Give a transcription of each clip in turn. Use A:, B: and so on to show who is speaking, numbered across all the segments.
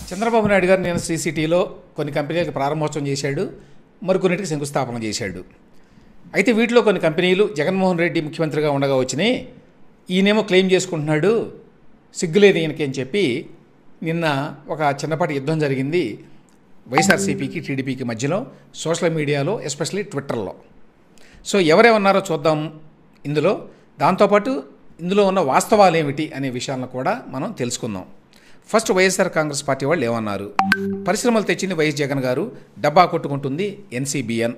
A: చంద్రబాబు నాయుడు గారు నేను శ్రీ సిటీలో కొన్ని కంపెనీలకు ప్రారంభోత్సవం చేశాడు, మరికొన్నిటికి శంకుస్థాపన చేశాడు. అయితే వీటిలో కొన్ని కంపెనీలు జగన్మోహన్ రెడ్డి ముఖ్యమంత్రిగా ఉండగా వచ్చినాయి, ఈయనేమో క్లెయిమ్ చేసుకుంటున్నాడు, సిగ్గులేదు ఈయనకి అని చెప్పి నిన్న ఒక చిన్నపాటి యుద్ధం జరిగింది వైఎస్ఆర్సీపీకి టీడీపీకి మధ్యలో సోషల్ మీడియాలో, ఎస్పెషల్లీ ట్విట్టర్లో. సో ఎవరేమన్నారో చూద్దాం ఇందులో. దాంతోపాటు ఇందులో ఉన్న వాస్తవాలు ఏమిటి అనే విషయాలను కూడా మనం తెలుసుకుందాం. ఫస్ట్ వైఎస్ఆర్ కాంగ్రెస్ పార్టీ వాళ్ళు ఏమన్నారు? పరిశ్రమలు తెచ్చింది వైఎస్ జగన్ గారు, డబ్బా కొట్టుకుంటుంది ఎన్సీబీఎన్.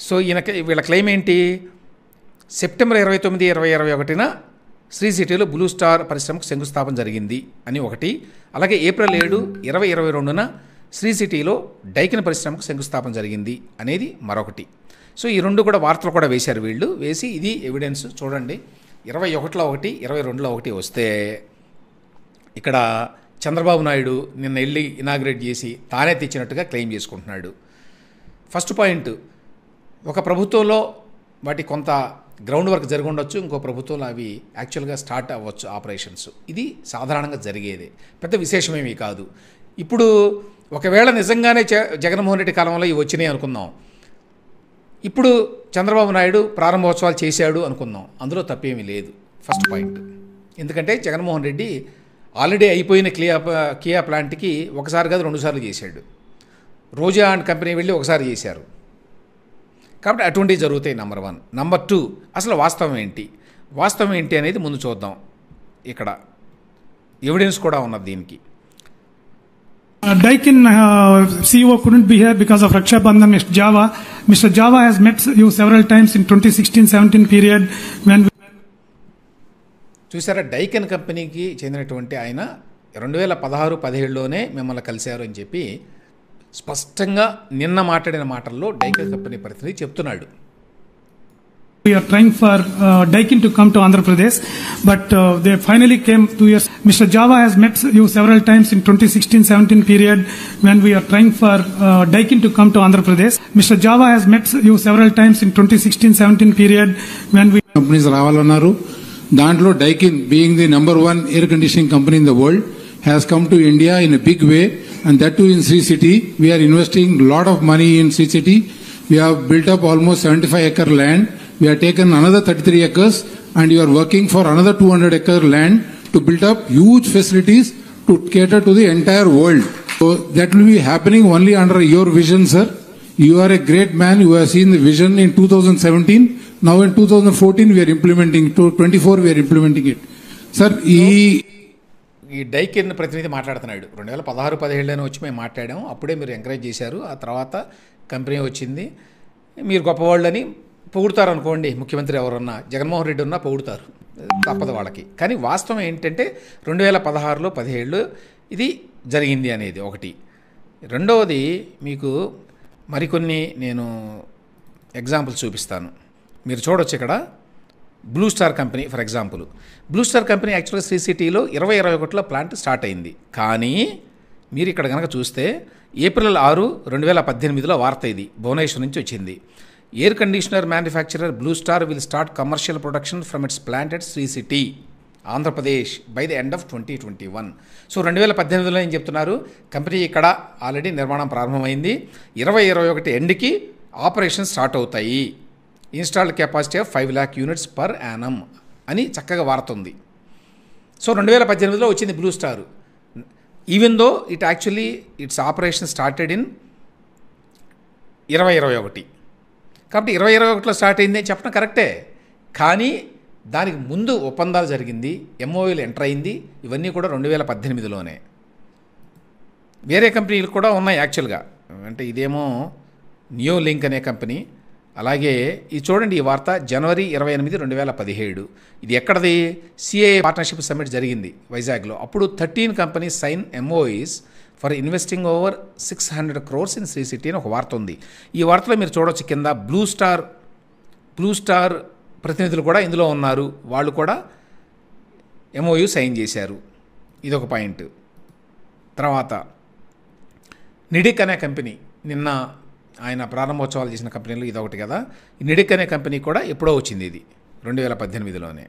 A: సో వీళ్ళ క్లెయిమ్ ఏంటి? సెప్టెంబర్ 29, 2021 శ్రీ సిటీలో బ్లూ స్టార్ పరిశ్రమకు శంకుస్థాపన జరిగింది అని ఒకటి. అలాగే ఏప్రిల్ 7, 2022 శ్రీ సిటీలో డైకిన్ పరిశ్రమకు శంకుస్థాపన జరిగింది అనేది మరొకటి. సో ఈ రెండు కూడా వార్తలు కూడా వేశారు వీళ్ళు. వేసి ఇది ఎవిడెన్స్ చూడండి, 21లో ఒకటి, 22లో ఒకటి వస్తే ఇక్కడ చంద్రబాబు నాయుడు నిన్న వెళ్ళి ఇనాగ్రేట్ చేసి తానే తెచ్చినట్టుగా క్లెయిమ్ చేసుకుంటున్నాడు. ఫస్ట్ పాయింట్, ఒక ప్రభుత్వంలో వాటి కొంత గ్రౌండ్ వర్క్ జరిగి ఉండొచ్చు, ఇంకో ప్రభుత్వంలో అవి యాక్చువల్గా స్టార్ట్ అవ్వచ్చు ఆపరేషన్స్. ఇది సాధారణంగా జరిగేది, పెద్ద విశేషమేమీ కాదు. ఇప్పుడు ఒకవేళ నిజంగానే జగన్మోహన్ రెడ్డి కాలంలో ఇవి వచ్చినాయి అనుకుందాం, ఇప్పుడు చంద్రబాబు నాయుడు ప్రారంభోత్సవాలు చేశాడు అనుకుందాం, అందులో తప్పేమీ లేదు. ఫస్ట్ పాయింట్, ఎందుకంటే జగన్మోహన్ రెడ్డి ఆల్రెడీ అయిపోయిన కియా ప్లాంట్కి ఒకసారి కాదు 2 సార్లు చేశాడు. రోజా అండ్ కంపెనీ వెళ్ళి ఒకసారి చేశారు. కాబట్టి అటువంటివి జరుగుతాయి. నెంబర్ 1. నెంబర్ 2, అసలు వాస్తవం ఏంటి అనేది ముందు చూద్దాం. ఇక్కడ ఎవిడెన్స్ కూడా ఉన్నది దీనికి.
B: Daikin CEO couldn't be here because of Raksha Bandhan. Mr. Java has met you several times in 2016-17 period when
A: చూసారా, డైకిన్ కంపెనీకి చెందినటువంటి ఆయన 2016-17లోనే మిమ్మల్ని కలిశారు అని చెప్పి స్పష్టంగా నిన్న మాట్లాడిన మాటల్లో డైకిన్ కంపెనీ ప్రతినిధి చెప్తున్నాడు.
B: We are trying for Daikin to come to Andhra Pradesh, but they finally came 2 years. Mr. Java has met you several times in 2016-17 period when we are trying for Daikin to come to Andhra Pradesh. Mr. Java has met you several times in 2016-17 period when we
C: companies రావాలన్నారు. దాంట్లో Daikin, being the number 1 air conditioning company in the world, has come to India in a big way, and that too in Sri City. We are investing a lot of money in Sri City. We have built up almost 75-acre land. We have taken another 33 acres, and you are working for another 200-acre land to build up huge facilities to cater to the entire world. So that will be happening only under your vision, sir. You are a great man. You have seen the vision in 2017. Now in 2014 we are implementing. To 24 we are implementing it. Sir,
A: ఈ Daikin ప్రతినిధి మాట్లాడుతున్నాడు. 2016-17లోనే వచ్చి మేము మాట్లాడాము, అప్పుడే మీరు encourage చేశారు, ఆ తర్వాత కంపెనీ వచ్చింది, మీరు గొప్పవాళ్ళని పొగుడుతారు అనుకోండి. ముఖ్యమంత్రి ఎవరన్నా, జగన్మోహన్ రెడ్డి ఉన్నా పొగుడుతారు, తప్పదు వాళ్ళకి. కానీ వాస్తవం ఏంటంటే 2016-17 ఇది జరిగింది అనేది ఒకటి. రెండవది, మీకు మరికొన్ని నేను ఎగ్జాంపుల్స్ చూపిస్తాను, మీరు చూడొచ్చు. ఇక్కడ blue star company for example. Blue star company యాక్చువల్గా శ్రీ సిటీలో 2021లో ప్లాంట్ స్టార్ట్ అయింది. కానీ మీరు ఇక్కడ కనుక చూస్తే ఏప్రిల్ 6, 2018లో వార్త ఇది భువనేశ్వర్ నుంచి వచ్చింది. Air conditioner manufacturer Blue Star will start commercial production from its plant at Sri City, Andhra Pradesh by the end of 2021. So 2018లో ఏం చెప్తున్నారు, కంపెనీ ఇక్కడ ఆల్రెడీ నిర్మాణం ప్రారంభమైంది, 2021 ఎండ్కి ఆపరేషన్ స్టార్ట్ అవుతాయి, installed capacity of 5 lakh units per annum అని చక్కగా వార్త ఉంది. సో 2018లో వచ్చింది Blue Star. Even though its operation started in 2021. కాబట్టి 2021లో స్టార్ట్ అయింది అని చెప్పడం కరెక్టే, కానీ దానికి ముందు ఒప్పందాలు జరిగింది, ఎంఓయూలు ఎంటర్ అయింది, ఇవన్నీ కూడా 2018లోనే. వేరే కంపెనీలు కూడా ఉన్నాయి యాక్చువల్గా, అంటే ఇదేమో నియో లింక్ అనే కంపెనీ. అలాగే ఇది చూడండి, ఈ వార్త జనవరి 28, 2017. ఇది ఎక్కడది? సిఏ పార్ట్నర్షిప్ సమ్మిట్ జరిగింది వైజాగ్లో. అప్పుడు 13 companies sign MoUs for investing over 600 crores in Sri City అని ఒక వార్త ఉంది. ఈ వార్తలో మీరు చూడవచ్చు కింద బ్లూ స్టార్ ప్రతినిధులు కూడా ఇందులో ఉన్నారు, వాళ్ళు కూడా ఎంఓయూ సైన్ చేశారు. ఇదొక పాయింట్. తర్వాత నిడిక్ అనే కంపెనీ, నిన్న ఆయన ప్రారంభోత్సవాలు చేసిన కంపెనీలు ఇదొకటి కదా. ఈ నిడిక్ అనే కంపెనీ కూడా ఎప్పుడో వచ్చింది, ఇది 2018లోనే.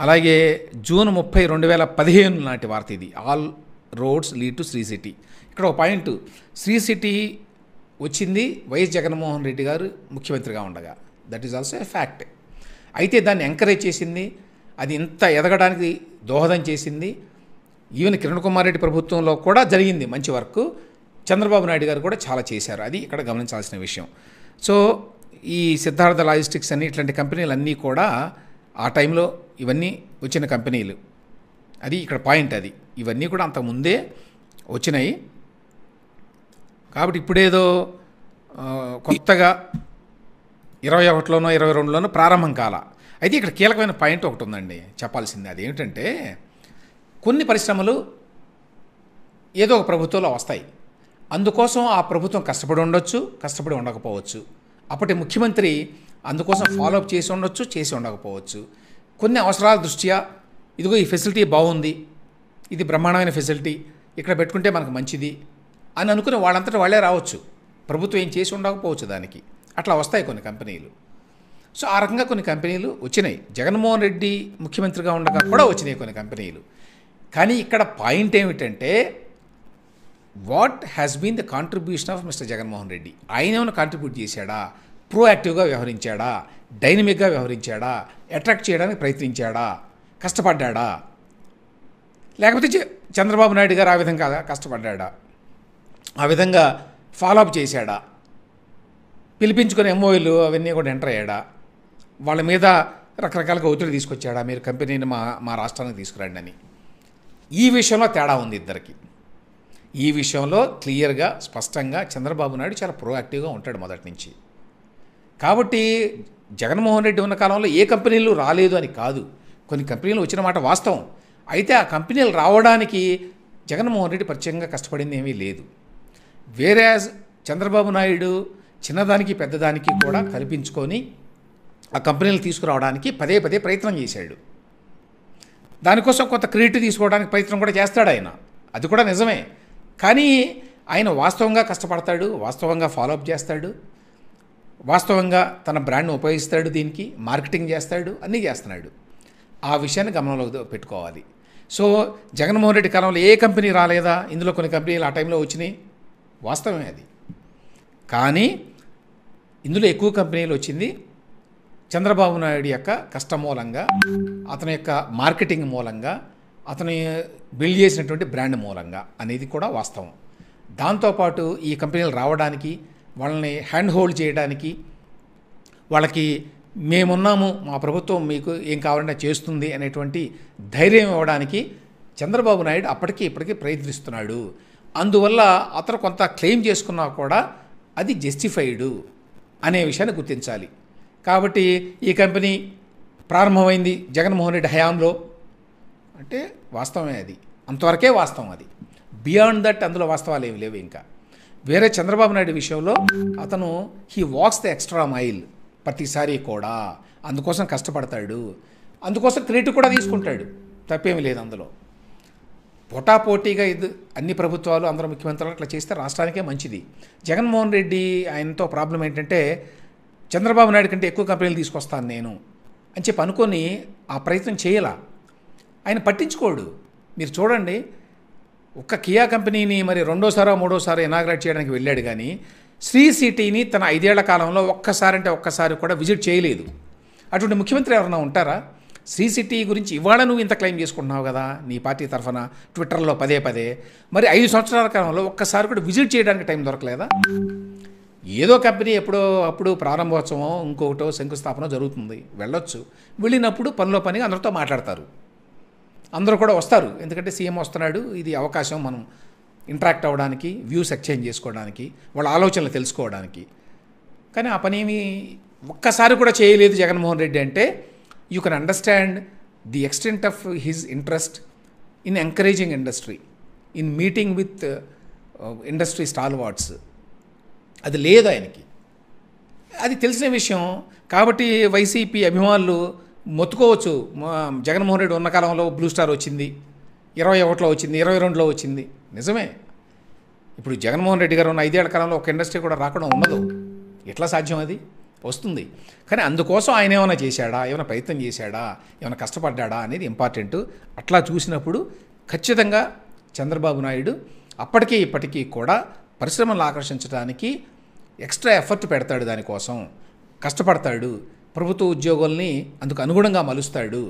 A: అలాగే జూన్ 30, 2015 నాటి వార్త ఇది. All roads lead to Sri City. ఇక్కడ ఒక పాయింట్, శ్రీ సిటీ వచ్చింది వైఎస్ జగన్మోహన్ రెడ్డి గారు ముఖ్యమంత్రిగా ఉండగా. That is also a fact. అయితే దాన్ని ఎంకరేజ్ చేసింది, అది ఇంత ఎదగడానికి దోహదం చేసింది. ఈవెన్ కిరణ్ కుమార్ రెడ్డి ప్రభుత్వంలో కూడా జరిగింది మంచి వర్క్. చంద్రబాబు నాయుడు గారు కూడా చాలా చేశారు. అది ఇక్కడ గమనించాల్సిన విషయం. సో ఈ సిద్ధార్థ లాజిస్టిక్స్ అని ఇట్లాంటి కంపెనీలు అన్నీ కూడా ఆ టైంలో ఇవన్నీ వచ్చిన కంపెనీలు. అది ఇక్కడ పాయింట్. అది ఇవన్నీ కూడా అంతకుముందే వచ్చినాయి. కాబట్టి ఇప్పుడేదో కొత్తగా 21లోనో 22లోనో ప్రారంభం కాల. అయితే ఇక్కడ కీలకమైన పాయింట్ ఒకటి ఉందండి చెప్పాల్సింది. అదేమిటంటే కొన్ని పరిశ్రమలు ఏదో ఒక ప్రభుత్వంలో వస్తాయి. అందుకోసం ఆ ప్రభుత్వం కష్టపడి ఉండొచ్చు, కష్టపడి ఉండకపోవచ్చు. అప్పటి ముఖ్యమంత్రి అందుకోసం ఫాలోఅప్ చేసి ఉండొచ్చు, చేసి ఉండకపోవచ్చు. కొన్ని అవసరాల దృష్ట్యా ఇదిగో ఈ ఫెసిలిటీ బాగుంది, ఇది బ్రహ్మాండమైన ఫెసిలిటీ, ఇక్కడ పెట్టుకుంటే మనకు మంచిది అని అనుకుని వాళ్ళంతటా వాళ్ళే రావచ్చు. ప్రభుత్వం ఏం చేసి ఉండకపోవచ్చు దానికి. అట్లా వస్తాయి కొన్ని కంపెనీలు. సో ఆ రకంగా కొన్ని కంపెనీలు వచ్చినాయి. జగన్మోహన్ రెడ్డి ముఖ్యమంత్రిగా ఉండగా కూడా వచ్చినాయి కొన్ని కంపెనీలు. కానీ ఇక్కడ పాయింట్ ఏమిటంటే what has been the contribution of mister Jaganmohan Reddy. ఆయన ఏమైనా కాంట్రిబ్యూట్ చేశాడా, ప్రోయాక్టివ్గా వ్యవహరించాడా, డైనమిక్గా వ్యవహరించాడా, అట్రాక్ట్ చేయడానికి ప్రయత్నించాడా, కష్టపడ్డాడా, లేకపోతే చంద్రబాబు నాయుడు గారు ఆ విధంగా కష్టపడ్డాడా, ఆ విధంగా ఫాలోఅప్ చేశాడా, పిలిపించుకునే ఎంఓఏలు అవన్నీ కూడా ఎంటర్ అయ్యాడా, వాళ్ళ మీద రకరకాలుగా ఒత్తిడి తీసుకొచ్చాడా, మీరు కంపెనీని మా రాష్ట్రానికి తీసుకురండి అని. ఈ విషయంలో తేడా ఉంది ఇద్దరికి. ఈ విషయంలో క్లియర్గా స్పష్టంగా చంద్రబాబు నాయుడు చాలా ప్రోయాక్టివ్గా ఉంటాడు మొదటి నుంచి. కాబట్టి జగన్మోహన్ రెడ్డి ఉన్న కాలంలో ఏ కంపెనీలు రాలేదు అని కాదు, కొన్ని కంపెనీలు వచ్చిన మాట వాస్తవం. అయితే ఆ కంపెనీలు రావడానికి జగన్మోహన్ రెడ్డి ప్రత్యేకంగా కష్టపడింది ఏమీ లేదు. వేరేజ్ చంద్రబాబు నాయుడు చిన్నదానికి పెద్దదానికి కూడా కల్పించుకొని ఆ కంపెనీలు తీసుకురావడానికి పదే పదే ప్రయత్నం చేశాడు. దానికోసం కొంత క్రెడిట్ తీసుకోవడానికి ప్రయత్నం కూడా చేస్తాడు ఆయన, అది కూడా నిజమే. కానీ ఆయన వాస్తవంగా కష్టపడతాడు, వాస్తవంగా ఫాలోఅప్ చేస్తాడు, వాస్తవంగా తన బ్రాండ్ను ఉపయోగిస్తాడు, దీనికి మార్కెటింగ్ చేస్తాడు, అన్నీ చేస్తున్నాడు. ఆ విషయాన్ని గమనంలో పెట్టుకోవాలి. సో జగన్మోహన్ రెడ్డి కాలంలో ఏ కంపెనీ రాలేదా, ఇందులో కొన్ని కంపెనీలు ఆ టైంలో వచ్చినాయి, వాస్తవమే అది. కానీ ఇందులో ఎక్కువ కంపెనీలు వచ్చింది చంద్రబాబు నాయుడు యొక్క కష్టం మూలంగా, అతని యొక్క మార్కెటింగ్ మూలంగా, అతను బిల్డ్ చేసినటువంటి బ్రాండ్ మూలంగా అనేది కూడా వాస్తవం. దాంతోపాటు ఈ కంపెనీలు రావడానికి, వాళ్ళని హ్యాండ్ హోల్డ్ చేయడానికి, వాళ్ళకి మేమున్నాము, మా ప్రభుత్వం మీకు ఏం కావాలంటే చేస్తుంది అనేటువంటి ధైర్యం ఇవ్వడానికి చంద్రబాబు నాయుడు అప్పటికి ఇప్పటికీ ప్రయత్నిస్తున్నాడు. అందువల్ల అతను కొంత క్లెయిమ్ చేసుకున్నా కూడా అది జస్టిఫైడు అనే విషయాన్ని గుర్తించాలి. కాబట్టి ఈ కంపెనీ ప్రారంభమైంది జగన్మోహన్ రెడ్డి హయాంలో అంటే వాస్తవమే, అది అంతవరకే వాస్తవం. అది బియాండ్ దట్ అందులో వాస్తవాలు ఏమి లేవు. ఇంకా వేరే చంద్రబాబు నాయుడు విషయంలో అతను he walks the extra mile ప్రతిసారి కూడా, అందుకోసం కష్టపడతాడు, అందుకోసం క్రెడిట్ కూడా తీసుకుంటాడు, తప్పేమీ లేదు అందులో. పోటాపోటీగా ఇది అన్ని ప్రభుత్వాలు అందరూ ముఖ్యమంత్రులు అట్లా చేస్తే రాష్ట్రానికే మంచిది. జగన్మోహన్ రెడ్డి ఆయనతో ప్రాబ్లం ఏంటంటే చంద్రబాబు నాయుడు కంటే ఎక్కువ కంపెనీలు తీసుకొస్తాను నేను అని చెప్పి అనుకొని ఆ ప్రయత్నం చేయాల. ఆయన పట్టించుకోడు. మీరు చూడండి, ఒక్క కియా కంపెనీని మరి రెండోసారో మూడోసారో ఇనాగ్రేట్ చేయడానికి వెళ్ళాడు, కానీ శ్రీ సిటీని తన 5 ఏళ్ల కాలంలో ఒక్కసారి కూడా విజిట్ చేయలేదు. అటువంటి ముఖ్యమంత్రి ఎవరైనా ఉంటారా? శ్రీ సిటీ గురించి ఇవాళ నువ్వు ఇంత క్లెయిమ్ చేసుకుంటున్నావు కదా నీ పార్టీ తరఫున ట్విట్టర్లో పదే పదే, మరి 5 సంవత్సరాల కాలంలో ఒక్కసారి కూడా విజిట్ చేయడానికి టైం దొరకలేదా? ఏదో కంపెనీ ఎప్పుడో అప్పుడు ప్రారంభోత్సవం ఇంకొకటో శంకుస్థాపన జరుగుతుంది, వెళ్ళొచ్చు. వెళ్ళినప్పుడు పనిలో పనిగా అందరితో మాట్లాడతారు, అందరూ కూడా వస్తారు. ఎందుకంటే సీఎం వస్తున్నాడు, ఇది అవకాశం మనం ఇంటరాక్ట్ అవ్వడానికి, వ్యూస్ ఎక్స్చేంజ్ చేసుకోవడానికి, వాళ్ళ ఆలోచనలు తెలుసుకోవడానికి. కానీ ఆ పని ఏమి ఒక్కసారి కూడా చేయలేదు జగన్మోహన్ రెడ్డి అంటే you can understand the extent of his interest in encouraging industry, in meeting with industry stalwarts. అది లేదు ఆయనకి, అది తెలిసిన విషయం. కాబట్టి వైసీపీ అభిమానులు మొత్తుకోవచ్చు, జగన్మోహన్ రెడ్డి ఉన్న కాలంలో బ్లూ స్టార్ వచ్చింది, 21లో వచ్చింది, 22లో వచ్చింది. నిజమే, ఇప్పుడు జగన్మోహన్ రెడ్డి గారు ఉన్న 5 ఏళ్ల కాలంలో ఒక ఇండస్ట్రీ కూడా రాకుండా ఉండదు. ఎట్లా సాధ్యం? అది వస్తుంది. కానీ అందుకోసం ఆయన ఏమైనా చేశాడా, ఏమైనా ప్రయత్నం చేశాడా, ఏమైనా కష్టపడ్డా అనేది ఇంపార్టెంట్. అట్లా చూసినప్పుడు ఖచ్చితంగా చంద్రబాబు నాయుడు అప్పటికీ ఇప్పటికీ కూడా పరిశ్రమలను ఆకర్షించడానికి ఎక్స్ట్రా ఎఫర్ట్ పెడతాడు, దానికోసం కష్టపడతాడు, ప్రభుత్వ ఉద్యోగుల్ని అందుకు అనుగుణంగా మలుస్తాడు,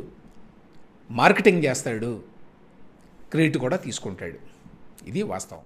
A: మార్కెటింగ్ చేస్తాడు, క్రెడిట్ కూడా తీసుకుంటాడు. ఇది వాస్తవం.